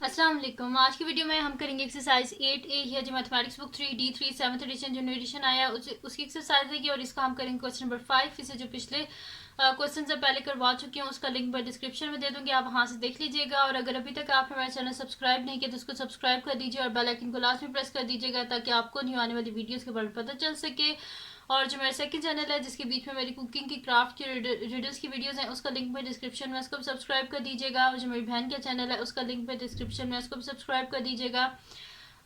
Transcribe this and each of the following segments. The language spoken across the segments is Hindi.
अस्सलाम वालेकुम। आज की वीडियो में हम करेंगे एक्सरसाइज 8A है जो mathematics book 3D3 7th edition जो न्यू एडिशन आया उसकी एक्सरसाइज है और इसका हम करेंगे क्वेश्चन नंबर 5। इसे जो पिछले क्वेश्चन से पहले करवा चुकी हूँ उसका लिंक मैं डिस्क्रिप्शन में दे दूंगी, आप वहाँ से देख लीजिएगा। और अगर अभी तक आपने हमारा चैनल सब्सक्राइब नहीं किया तो उसको सब्सक्राइब कर दीजिए और बेल आइकन को लास्ट में प्रेस कर दीजिएगा ताकि आपको न्यू आने वाली वीडियोज़ के बारे में पता चल सके। और जो मेरा सेकंड चैनल है जिसके बीच में मेरी कुकिंग की क्राफ्ट की रिडल्स की वीडियोस हैं उसका लिंक मैं डिस्क्रिप्शन में, उसको भी सब्सक्राइब कर दीजिएगा। और जो मेरी बहन का चैनल है उसका लिंक मैं डिस्क्रिप्शन में, उसको भी सब्सक्राइब कर दीजिएगा।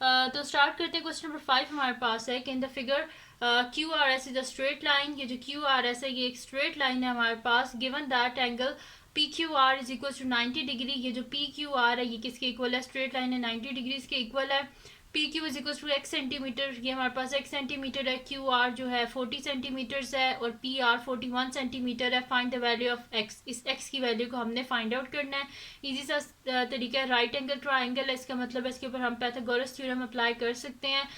तो स्टार्ट करते हैं। क्वेश्चन नंबर 5 हमारे पास है कि in the figure Q R S is a straight line. ये जो क्यू आर एस है ये एक स्ट्रेट लाइन है हमारे पास। Given that angle P Q R is equal to 90 degree. ये जो पी क्यू आर है ये किसके इक्वल है? स्ट्रेट लाइन है, 90 डिग्रीज के इक्वल है। P Q is equal to X centimetre, ये हमारे पास एक्स सेंटीमीटर है। क्यू आर जो है 40 सेंटीमीटर्स है और पी आर 41 सेंटीमीटर है। Find the value of X. इस एक्स की वैल्यू को हमने फाइंड आउट करना है। इजी सा तरीका है। राइट एंगल ट्राइंगल है, इसका मतलब है इसके ऊपर हम पाइथागोरस थ्योरम अप्लाई कर सकते हैं।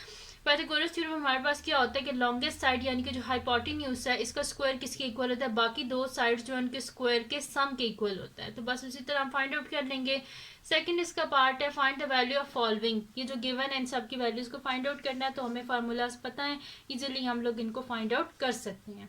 पाइथागोरस थ्योरम हमारे पास क्या होता है कि लॉन्गेस्ट साइड यानी कि जो हाइपोटेन्यूज है इसका स्क्वायर किसके इक्वल होता है? बाकी दो साइड्स जो है उनके स्क्वायर के सम के इक्वल होता है। तो बस उसी तरह हम फाइंड आउट कर लेंगे। सेकंड इसका पार्ट है find the value of following. ये जो गिवन है इन सब की वैल्यूज को फाइंड आउट करना है, तो हमें फार्मूलाज पता है, इजीली हम लोग इनको फाइंड आउट कर सकते हैं।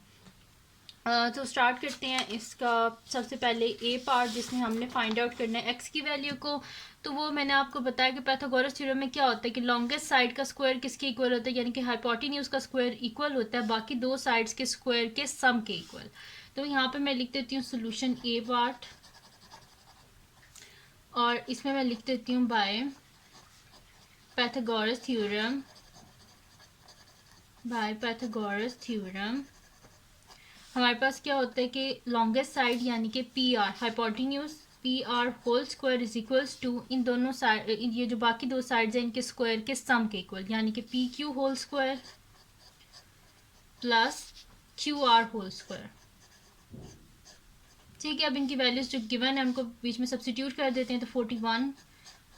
तो स्टार्ट करते हैं। इसका सबसे पहले ए पार्ट जिसमें हमने फाइंड आउट करना है एक्स की वैल्यू को। तो वो मैंने आपको बताया कि पाइथागोरस थ्योरम में क्या होता है कि लॉन्गेस्ट साइड का स्क्वायर किसके इक्वल होता है, यानी कि हाइपोटेन्यूज का स्क्वायर इक्वल होता है बाकी दो साइड्स के स्क्वायर के सम के इक्वल। तो यहाँ पे मैं लिख देती हूँ सोल्यूशन ए पार्ट और इसमें मैं लिख देती हूँ बाय पाइथागोरस थ्योरम। हमारे पास क्या होता है कि लॉन्गेस्ट साइड यानी कि P R hypotenuse P R whole square is equals to इन दोनों साइड, ये जो बाकी दो साइड्स हैं इनके स्क्वायर के सम के इक्वल, यानी कि P Q whole square plus Q R whole square. ठीक है, अब इनकी वैल्यूज जो गिवन है उनको बीच में सब्सटीट्यूट कर देते हैं। तो 41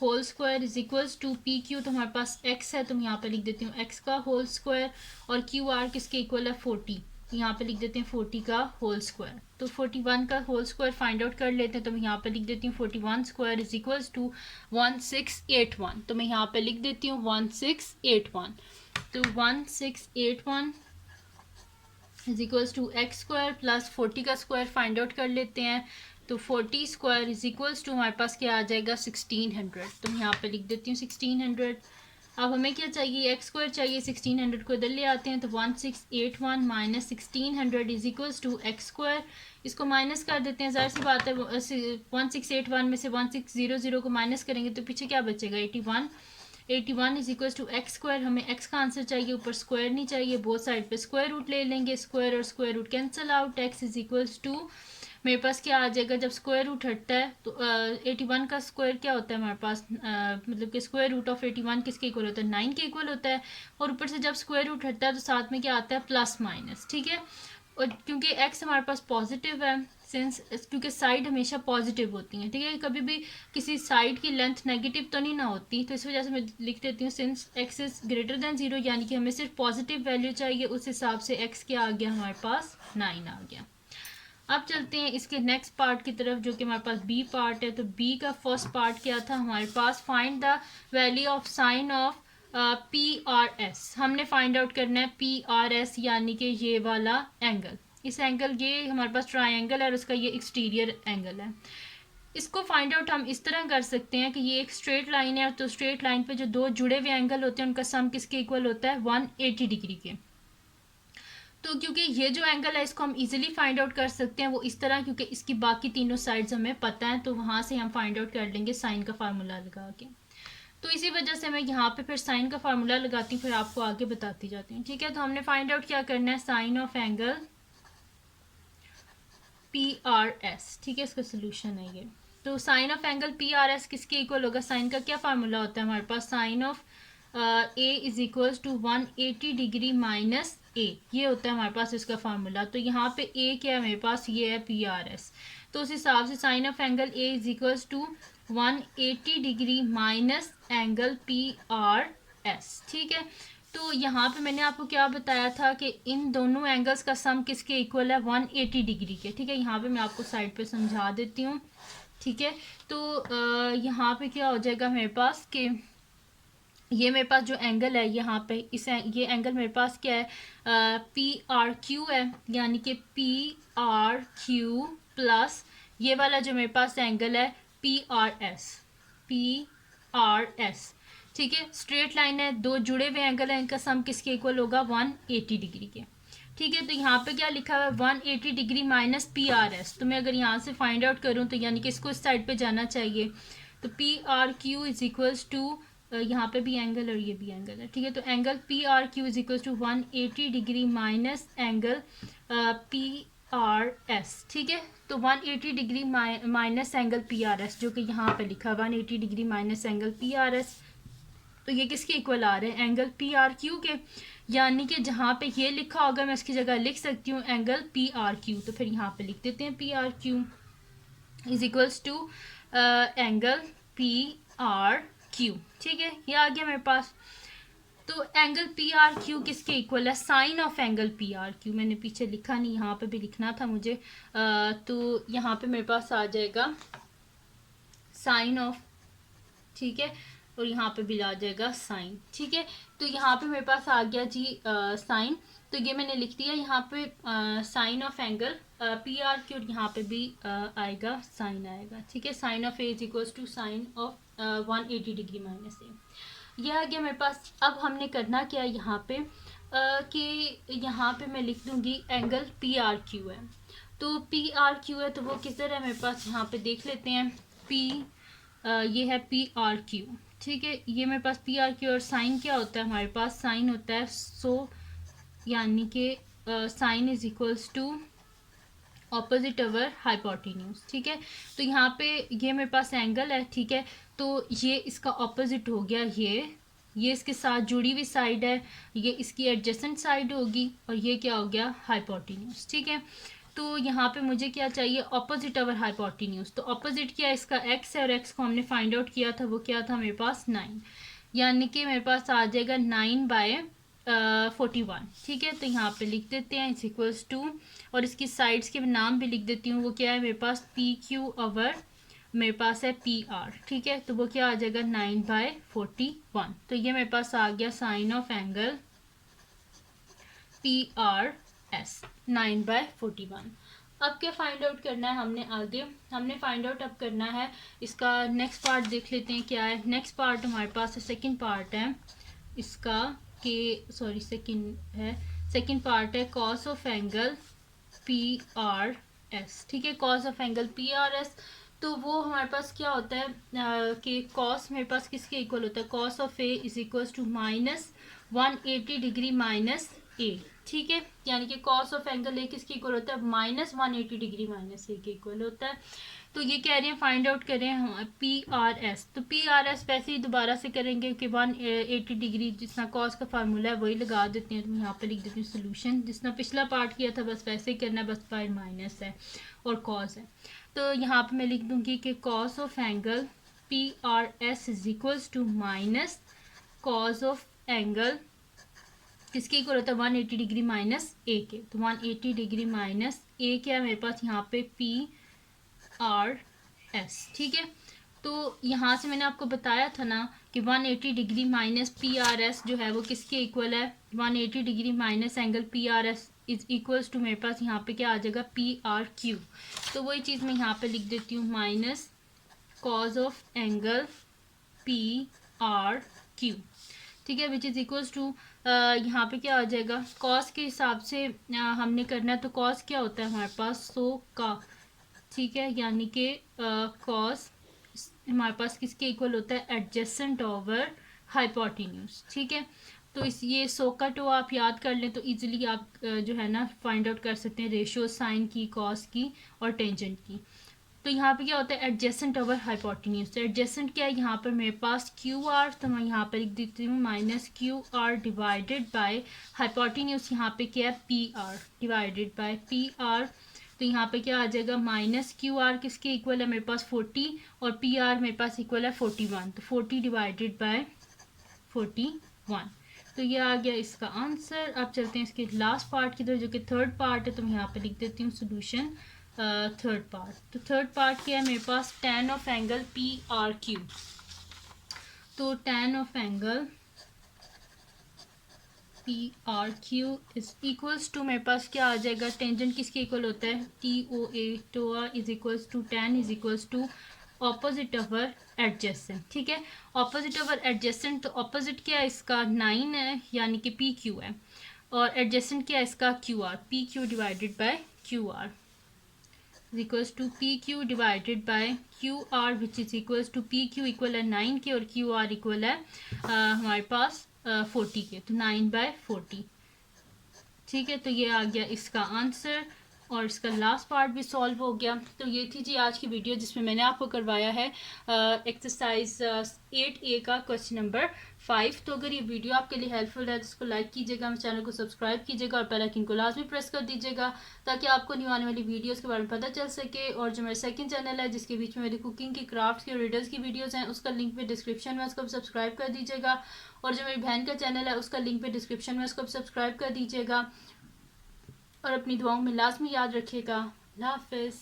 whole square is equals to P Q, तो हमारे पास एक्स है तो मैं यहाँ पे लिख देती हूँ एक्स का होल स्क्वायर, और क्यू आर किसके इक्वल है? 40, यहाँ पे लिख देते हैं 40 का होल स्क्वायर। तो 41 का होल स्क्वायर फाइंड आउट कर लेते हैं। तो मैं यहाँ पे लिख देती हूँ 41 स्क्वायर इज इक्वल्स टू 1681। तो मैं यहाँ पे लिख देती हूँ 1681। तो 1681 is equals to X square plus 40 का स्क्वायर फाइंड आउट कर लेते हैं। तो 40 स्क्वायर इज इक्वल्स टू हमारे पास क्या आ जाएगा? 1600। तो मैं यहाँ पे लिख देती हूँ 1600। अब हमें क्या चाहिए? एक्स स्क्वायर चाहिए। 1600 को इधर ले आते हैं तो 1681 minus 1600 is equals to X square. इसको माइनस कर देते हैं, जाहिर सी बात है 1681 में से 1600 को माइनस करेंगे तो पीछे क्या बचेगा? 81। 81 is equal to X square. हमें एक्स का आंसर चाहिए, ऊपर स्क्वायर नहीं चाहिए। बोथ साइड पे स्क्वायर रूट ले लेंगे, स्क्वायर और square root cancel out. X is equals to मेरे पास क्या आ जाएगा? जब स्क्वायर रूट हटता है तो 81 का स्क्वायर क्या होता है हमारे पास? मतलब कि स्क्वायर रूट ऑफ 81 किसके इक्वल होता है? 9 के इक्वल होता है। और ऊपर से जब स्क्वायर रूट हटता है तो साथ में क्या आता है? Plus minus. ठीक है, और क्योंकि एक्स हमारे पास पॉजिटिव है, सिंस क्योंकि साइड हमेशा पॉजिटिव होती हैं, ठीक है, कभी भी किसी साइड की लेंथ नेगेटिव तो नहीं ना होती। तो इस वजह से मैं लिख देती हूँ since x is greater than 0, यानी कि हमें सिर्फ पॉजिटिव वैल्यू चाहिए। उस हिसाब से एक्स क्या आ गया हमारे पास? 9 आ गया। अब चलते हैं इसके नेक्स्ट पार्ट की तरफ जो कि हमारे पास बी पार्ट है। तो बी का फर्स्ट पार्ट क्या था हमारे पास? Find the value of sine of P R S. हमने फाइंड आउट करना है पी आर एस यानी कि ये वाला एंगल। इस एंगल, ये हमारे पास ट्राइंगल है और उसका ये एक्सटीरियर एंगल है। इसको फाइंड आउट हम इस तरह कर सकते हैं कि ये एक स्ट्रेट लाइन है, तो स्ट्रेट लाइन पे जो दो जुड़े हुए एंगल होते हैं उनका सम किसके इक्वल होता है? 180 डिग्री के। तो क्योंकि ये जो एंगल है इसको हम इजीली फाइंड आउट कर सकते हैं वो इस तरह, क्योंकि इसकी बाकी तीनों साइड्स हमें पता है, तो वहाँ से हम फाइंड आउट कर लेंगे साइन का फार्मूला लगा के। तो इसी वजह से मैं यहाँ पे फिर साइन का फार्मूला लगाती हूँ, फिर आपको आगे बताती जाती हूँ। ठीक है, तो हमने फाइंड आउट क्या करना है? Sine of angle P R S. ठीक है, इसका सोल्यूशन है ये। तो sine of angle P R S किसके इक्वल होगा? साइन का क्या फार्मूला होता है हमारे पास? Sine of A is equals to 180 degree minus A, ये होता है हमारे पास इसका फार्मूला। तो यहाँ पे ए क्या है मेरे पास? ये है पी आर एस। तो उस हिसाब से sine of angle A is equals to 180 degree minus angle P R S. ठीक है, तो यहाँ पे मैंने आपको क्या बताया था कि इन दोनों एंगल्स का सम किसके इक्वल है? 180 डिग्री के। ठीक है, यहाँ पे मैं आपको साइड पे समझा देती हूँ। ठीक है, तो यहाँ पे क्या हो जाएगा मेरे पास कि ये मेरे पास जो एंगल है यहाँ पे ये एंगल मेरे पास क्या है, पी आर क्यू है, यानी कि पी आर क्यू प्लस ये वाला जो मेरे पास एंगल है P R S, P R S. ठीक है, स्ट्रेट लाइन है, दो जुड़े हुए एंगल है, इनका सम किसके इक्वल होगा 180 डिग्री के। ठीक है, तो यहाँ पे क्या लिखा हुआ है 180 degree minus P R S. तो मैं अगर यहाँ से फाइंड आउट करूँ तो यानी कि इसको इस साइड पे जाना चाहिए, तो P R Q is equals to, यहाँ पे भी एंगल और ये भी एंगल है। ठीक है, तो angle P R Q is equals to 180 degree minus angle P R S. ठीक है, तो 180 degree minus angle P R S जो कि यहाँ पे लिखा है 180 degree minus angle P R S, तो ये किसके इक्वल आ रहे हैं एंगल पी आर क्यू के। यानी कि जहाँ पे ये लिखा होगा मैं इसकी जगह लिख सकती हूँ एंगल पी आर क्यू, तो फिर यहाँ पे लिख देते हैं P R Q is equals to angle P R Q. ठीक है, ये आ गया मेरे पास। तो एंगल पी आर क्यू किसके इक्वल है, sine of angle P R Q. मैंने पीछे लिखा नहीं, यहाँ पे भी लिखना था मुझे, तो यहाँ पे मेरे पास आ जाएगा साइन ऑफ, ठीक है, और यहाँ पे भी आ जाएगा साइन। ठीक है, तो यहाँ पे मेरे पास आ गया जी साइन, तो ये मैंने लिख दिया यहाँ पे sine of angle P R Q, और यहाँ पे भी आएगा साइन आएगा। ठीक है, sine of A is equals to sine of 180 degree minus A, यह आ गया मेरे पास। अब हमने करना क्या है यहाँ पे कि यहाँ पे मैं लिख दूंगी एंगल पी आर क्यू है, तो पी आर क्यू है तो वो किधर है मेरे पास, यहाँ पे देख लेते हैं पी, ये है पी आर क्यू। ठीक है, ये मेरे पास पी आर क्यू, और साइन क्या होता है हमारे पास, साइन होता है यानी कि sine is equals to opposite over hypotenuse. ठीक है, तो यहाँ पे ये मेरे पास एंगल है, ठीक है, तो ये इसका ऑपोजिट हो गया, ये इसके साथ जुड़ी हुई साइड है, ये इसकी एडजेसेंट साइड होगी, और ये क्या हो गया हाइपोटेन्यूज। ठीक है, तो यहाँ पे मुझे क्या चाहिए ऑपोजिट ओवर हाइपोटेन्यूज, तो ऑपोजिट क्या इसका एक्स है, और एक्स को हमने फाइंड आउट किया था, वो क्या था मेरे पास 9, यानी कि मेरे पास आ जाएगा 9/41। ठीक है, तो यहाँ पे लिख देते हैं इज इक्वल्स टू, और इसकी साइड्स के नाम भी लिख देती हूँ, वो क्या है मेरे पास पी क्यू ओवर मेरे पास है पी आर। ठीक है, तो वो क्या आ जाएगा 9/41, तो ये मेरे पास आ गया sine of angle P R S 9/41। अब क्या फाइंड आउट करना है हमने आगे, हमने फाइंड आउट अब करना है इसका नेक्स्ट पार्ट, देख लेते हैं क्या है नेक्स्ट पार्ट हमारे पास, सेकंड पार्ट है इसका के सॉरी सेकंड पार्ट है cos of angle P R S. ठीक है, cos of angle P R S, तो वो हमारे पास क्या होता है कि कॉस मेरे पास किसके इक्वल होता है, cos of A is equals to -180 degree minus A. ठीक है, यानी कि कॉस ऑफ एंगल ए किसके इक्वल होता है -180 डिग्री माइनस ए के इक्वल होता है। तो ये कह रहे हैं फाइंड आउट करें हम पी आर एस, तो पी आर एस वैसे ही दोबारा से करेंगे कि 180 डिग्री जितना कॉस का फार्मूला है वही लगा देते हैं, तो मैं यहाँ पे लिख देती हूँ सोल्यूशन, जिसना पिछला पार्ट किया था बस वैसे ही करना है, बस बाय माइनस है और कॉस है। तो यहाँ पे मैं लिख दूंगी कि cos of angle P R S is equals to minus cos of angle किसके इक्वल होता है 180 डिग्री माइनस ए के, तो 180 डिग्री माइनस ए क्या है मेरे पास यहाँ पे पी आर एस। ठीक है, तो यहाँ से मैंने आपको बताया था ना कि 180 degree minus P R S जो है वो किसके इक्वल है, 180 degree minus angle P R S is equals to मेरे पास यहाँ पे क्या आ जाएगा पी आर क्यू। तो वही चीज़ मैं यहाँ पे लिख देती हूँ minus cos of angle P R Q. ठीक है, विच इज़ इक्वल्स टू यहाँ पे क्या आ जाएगा कॉस के हिसाब से हमने करना है, तो कॉस क्या होता है हमारे पास 100 का। ठीक है, यानी कि कॉस हमारे पास किसके इक्वल होता है एडजेसेंट ओवर हाइपोटेन्यूज। ठीक है, तो इस ये 100 का टो आप याद कर लें तो इजीली आप जो है ना फाइंड आउट कर सकते हैं रेशियो साइन की, कॉस की और टेंजेंट की। तो यहाँ पे क्या होता है एडजेसेंट ओवर हाइपोटेन्यूज, तो एडजेसेंट क्या है यहाँ पर मेरे पास क्यू आर, तो मैं यहाँ पर लिख देती हूँ minus Q R divided by hypotenuse, यहाँ पे क्या है P R divided by P R, तो यहाँ पे क्या आ जाएगा माइनस क्यू आर किसके इक्वल है मेरे पास 40 और पी आर मेरे पास इक्वल है 41, तो 40 डिवाइडेड बाय 41, तो ये आ गया इसका आंसर। अब चलते हैं इसके लास्ट पार्ट की तरफ जो कि थर्ड पार्ट है, तो मैं यहाँ पे लिख देती हूँ सोल्यूशन थर्ड पार्ट। तो थर्ड पार्ट क्या है मेरे पास, tan of angle P R Q. तो tan of angle P R Q is equals to, मेरे पास क्या आ जाएगा, टेंजेंट किसके इक्वल होता है, T O A TOA is equals to tan is equals to opposite over adjacent. ठीक है, ऑपोजिट ओवर एडजेसेंट, तो ऑपोजिट क्या है इसका 9 है यानी कि पी क्यू है, और एडजेसेंट क्या है इसका Q R, P Q divided by Q R is equals to PQ divided by QR which is equals to PQ equal है 9 के और QR इक्वल है हमारे पास 40 के, तो 9/40। ठीक है, तो ये आ गया इसका आंसर और इसका लास्ट पार्ट भी सॉल्व हो गया। तो ये थी जी आज की वीडियो जिसमें मैंने आपको करवाया है एक्सरसाइज 8A का क्वेश्चन नंबर 5। तो अगर ये वीडियो आपके लिए हेल्पफुल है तो इसको लाइक कीजिएगा, मेरे चैनल को सब्सक्राइब कीजिएगा और बेल आइकन को लाजमी प्रेस कर दीजिएगा ताकि आपको न्यू आने वाली वीडियोस के बारे में पता चल सके। और जो मेरा सेकंड चैनल है जिसके बीच में मेरी कुकिंग की, क्राफ्ट्स की और रीडर्स की वीडियोस हैं, उसका लिंक भी डिस्क्रिप्शन में, उसको भी सब्सक्राइब कर दीजिएगा। और जो मेरी बहन का चैनल है उसका लिंक भी डिस्क्रिप्शन में, उसको भी सब्सक्राइब कर दीजिएगा। और अपनी दुआओं में लाजमी याद रखिएगा। अल्लाह हाफिज़।